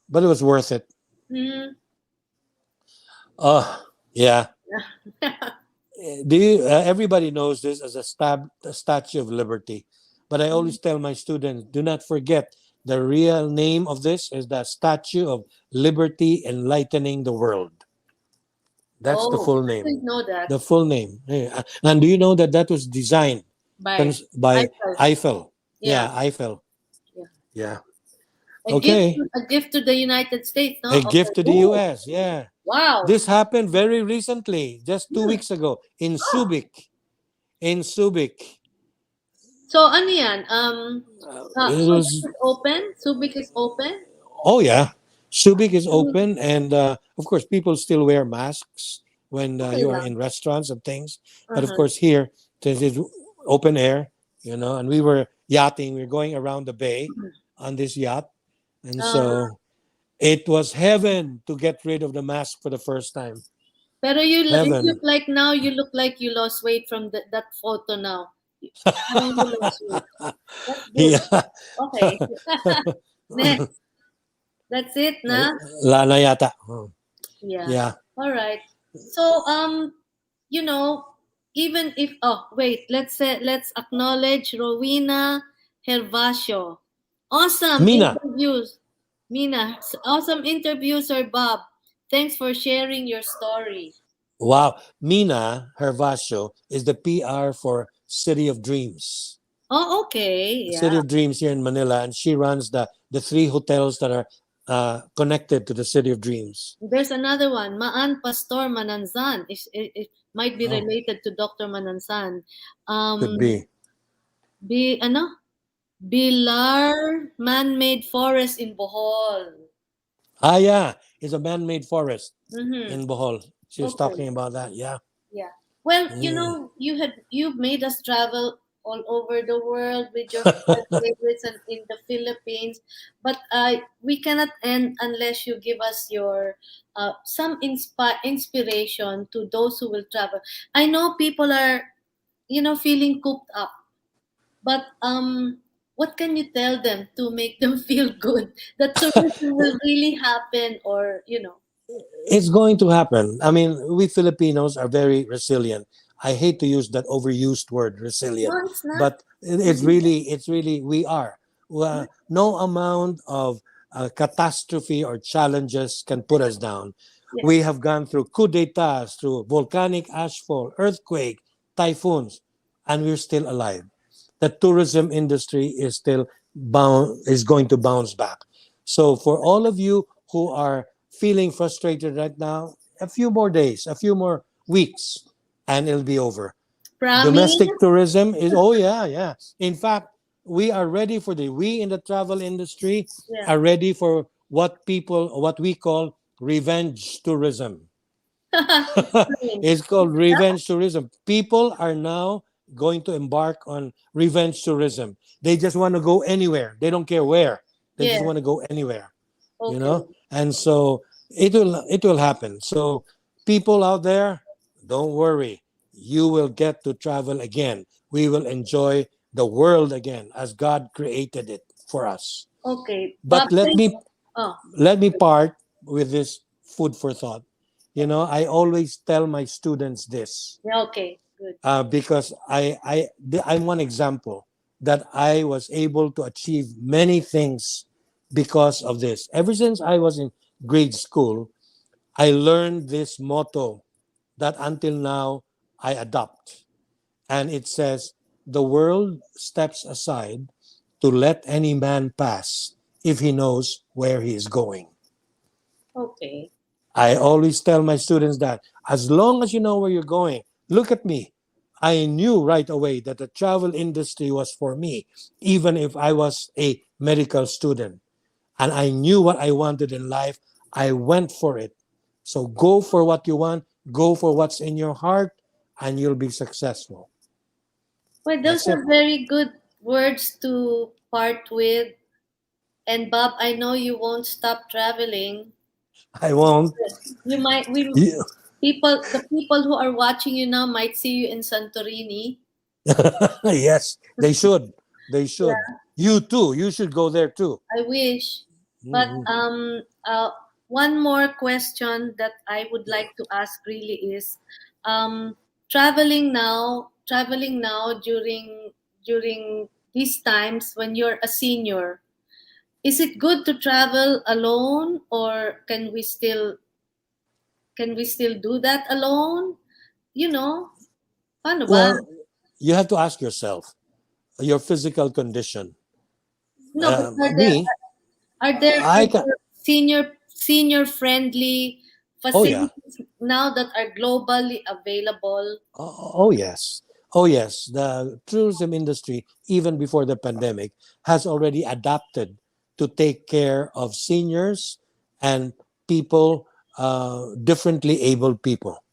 but it was worth it. Hmm. Oh, yeah. Do you? Everybody knows this as a Statue of Liberty, but I always tell my students, do not forget the real name of this is the Statue of Liberty Enlightening the World. That's the Oh, full I name. didn't know that. The full name. Yeah. And do you know that that was designed By by Eiffel. Eiffel? Yeah. Yeah, Eiffel. Yeah. Yeah. Okay. A gift to the United States, no? A Okay. gift to the Ooh, US. Yeah. wow. This happened very recently, just two Hmm. weeks ago in Oh. Subic. In Subic. So ano yan? It Subic was, is open? Subic is open? oh, yeah. Subic is Mhm. open. And of course, people still wear masks when Okay you are lang. in restaurants and things. But of Uh-huh. course, here, since it's open air, and we were yachting, we were going around the bay on this yacht. And Uh, so it was heaven to get rid of the mask for the first time. pero you look Heaven. like now, you look like you lost weight from that photo now. Parang you lost weight. That's good. Yeah. Okay. Next. That's it, na? Lana yata. Oh, Yeah. yeah. All right. So you know, even if wait, let's acknowledge Rowena Hervasio. Awesome Mina. interviews. Mina, awesome interview, Sir Bob. Thanks for sharing your story. Wow. Mina Hervasio is the PR for City of Dreams. Oh, okay. City Yeah. of Dreams here in Manila. And she runs the three hotels that are connected to the City of Dreams. There's another one, Maan Pastor Mananzan. It might be Oh, related to Dr. Mananzan. could Um, be. ano? Bilar Man-Made Forest in Bohol. Ah, yeah. It's a man made forest Mm-hmm. in Bohol. She was Okay. talking about that. Yeah. Yeah. Well, Mm. you've made us travel all over the world with your five favorites and in the Philippines, but we cannot end unless you give us your some inspiration to those who will travel. I know people are feeling cooped up, but what can you tell them to make them feel good that tourism will really happen, or It's going to happen. I mean, we Filipinos are very resilient. I hate to use that overused word, no, resilient, it's not. but it's really, we are. No amount of catastrophe or challenges can put us down. Yes. We have gone through coup d'etats, through volcanic ashfall, earthquake, typhoons, and we're still alive. The tourism industry is going to bounce back. So for all of you who are feeling frustrated right now, a few more days, a few more weeks, and it'll be over. Domestic Promise. tourism is, oh, yeah, yeah. In fact, we in the travel industry Yeah. are ready for what we call revenge tourism. Explain. It's called revenge tourism. People are now going to embark on revenge tourism. They just want to go anywhere. They don't care where. They just Yeah. want to go anywhere, Okay. And so it will happen. So people out there, don't worry. You will get to travel again. We will enjoy the world again as God created it for us. Okay. Bob, But let thank. me Oh. let me part with this food for thought. I always tell my students this Yeah. Okay. Good. because I'm one example that I was able to achieve many things because of this. Ever since I was in grade school, I learned this motto that until now I adopt. And it says, "The world steps aside to let any man pass if he knows where he is going." Okay. I always tell my students that as long as you know where you're going, look at me. I knew right away that the travel industry was for me, even if I was a medical student. And I knew what I wanted in life. I went for it. So go for what you want, go for what's in your heart, and you'll be successful. Well, those That's are it. very good words to part with. And Bob, I know you won't stop traveling. I won't. You might. You- The people who are watching you now might see you in Santorini. yes, they should. They should. Yeah. You too. You should go there too. I wish. But Mhm. one more question that I would like to ask really is, um, traveling now during these times when you're a senior, is it good to travel alone, or can we still do that alone? You know, paano ba? Well, you have to ask yourself your physical condition. No, but Me, Are I can. there senior friendly Oh yeah. facilities now that are globally available? Oh yes. Oh yes. The tourism industry, even before the pandemic, has already adapted to take care of seniors and people, differently abled people.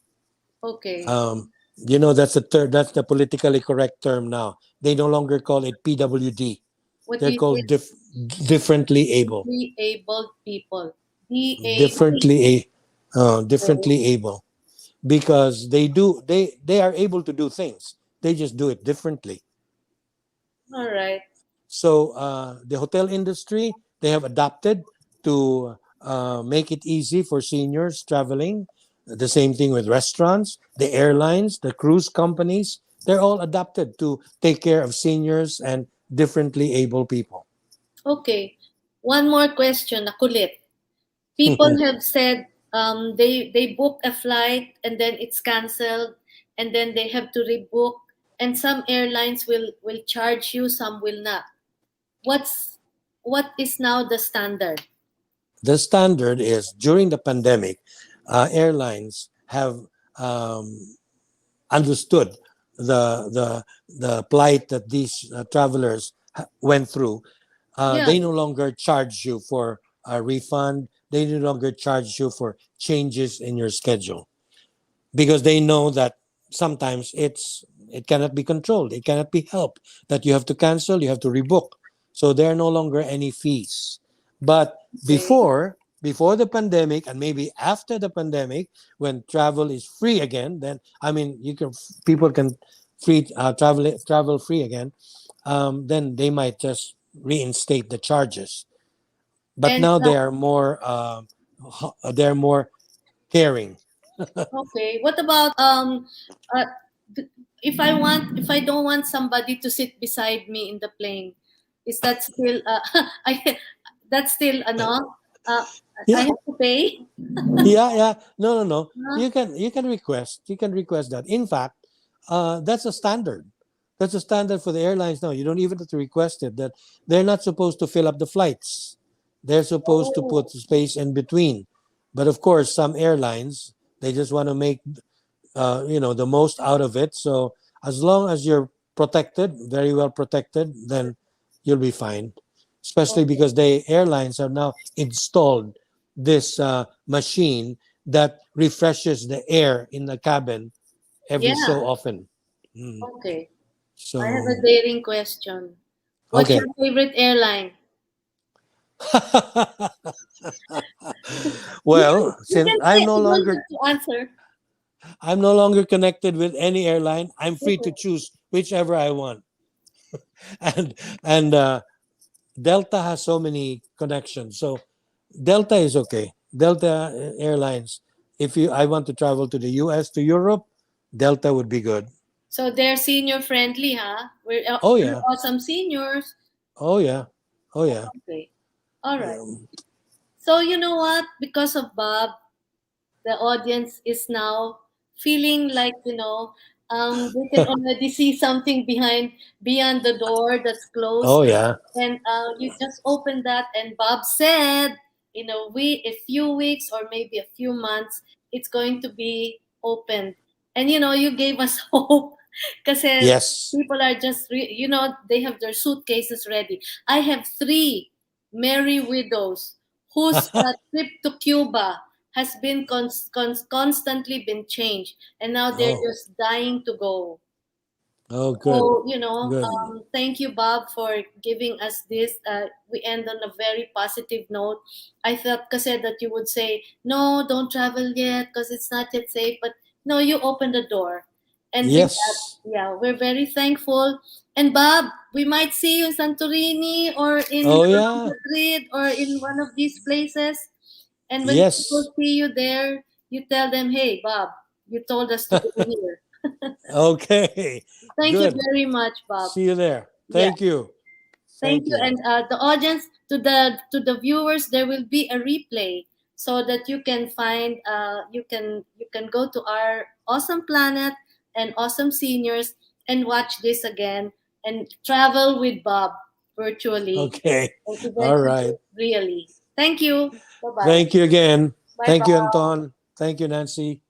Okay. Um, that's the that's the politically correct term now. They no longer call it PWD. What do They're you say? called differently able. Differently abled people. DAB. Differently Okay. differently able, because they are able to do things. They just do it differently. All right. So the hotel industry, they have adapted to make it easy for seniors traveling. The same thing with restaurants, the airlines, the cruise companies. They're all adapted to take care of seniors and differently able people. Okay. One more question, nakulit. People have said they book a flight and then it's canceled and then they have to rebook, and some airlines will charge you, some will not. What is now the standard? The standard is during the pandemic, airlines have um, understood the plight that these travelers went through. Yeah. They no longer charge you for a refund. They no longer charge you for changes in your schedule, because they know that sometimes it cannot be controlled. It cannot be helped. That you have to cancel, you have to rebook. So there are no longer any fees. But Okay. before the pandemic, and maybe after the pandemic, when travel is free again, then I mean you can people can free travel free again. Then they might just reinstate the charges. But And now they're more caring. okay, what about uh, if I don't want somebody to sit beside me in the plane, is that still I that's still enough? Uh, I Yeah, have to pay? yeah. No. Huh? You can request that. In fact, that's a standard. That's a standard for the airlines now. You don't even have to request it. That they're not supposed to fill up the flights. They're supposed to put Oh, space in between. But of course, some airlines, they just want to make the most out of it. So as long as you're protected, very well protected, then you'll be fine. Especially okay. because the airlines have now installed this machine that refreshes the air in the cabin every so Yeah. often. Mm. Okay. I have a So daring question. What's your okay. favorite airline? You Well, you since can say you don't have to answer. I'm no longer connected with any airline, I'm free to Okay. choose whichever I want. And Delta has so many connections. So Delta is okay. Delta Airlines. If I want to travel to the US, to Europe, Delta would be good. So they're senior friendly, huh? Oh We're yeah. awesome seniors. Oh yeah. Oh yeah. Okay. All right. Um, So you know what? Because of Bob, the audience is now feeling like they can already see something beyond the door that's closed, oh yeah. and you just open that, and Bob said in a few weeks or maybe a few months it's going to be opened, and you gave us hope because Yes. people are just they have their suitcases ready. I have three merry widows whose trip to Cuba has been constantly been changed, and now they're Oh. just dying to go. Oh good. So Good. thank you, Bob, for giving us this. We end on a very positive note. I thought, kasi, that you would say no, don't travel yet because it's not yet safe, but no, you opened the door, and with that, Yes. yeah, we're very thankful. And Bob, we might see you in Santorini or in Oh yeah. Madrid or in one of these places. And when Yes. people see you there, you tell them, "Hey, Bob, you told us to go here." Okay. Thank you Good. very much, Bob. See you there. Yeah, Thank you. thank Thank you. you. And the audience, to the viewers, there will be a replay so that you can find you can go to our awesome planet and awesome seniors and watch this again and travel with Bob. virtually, Okay. and All right. eventually really. Thank you. Bye bye. Thank you again. Bye Thank you, bye. Anton. Thank you, Nancy.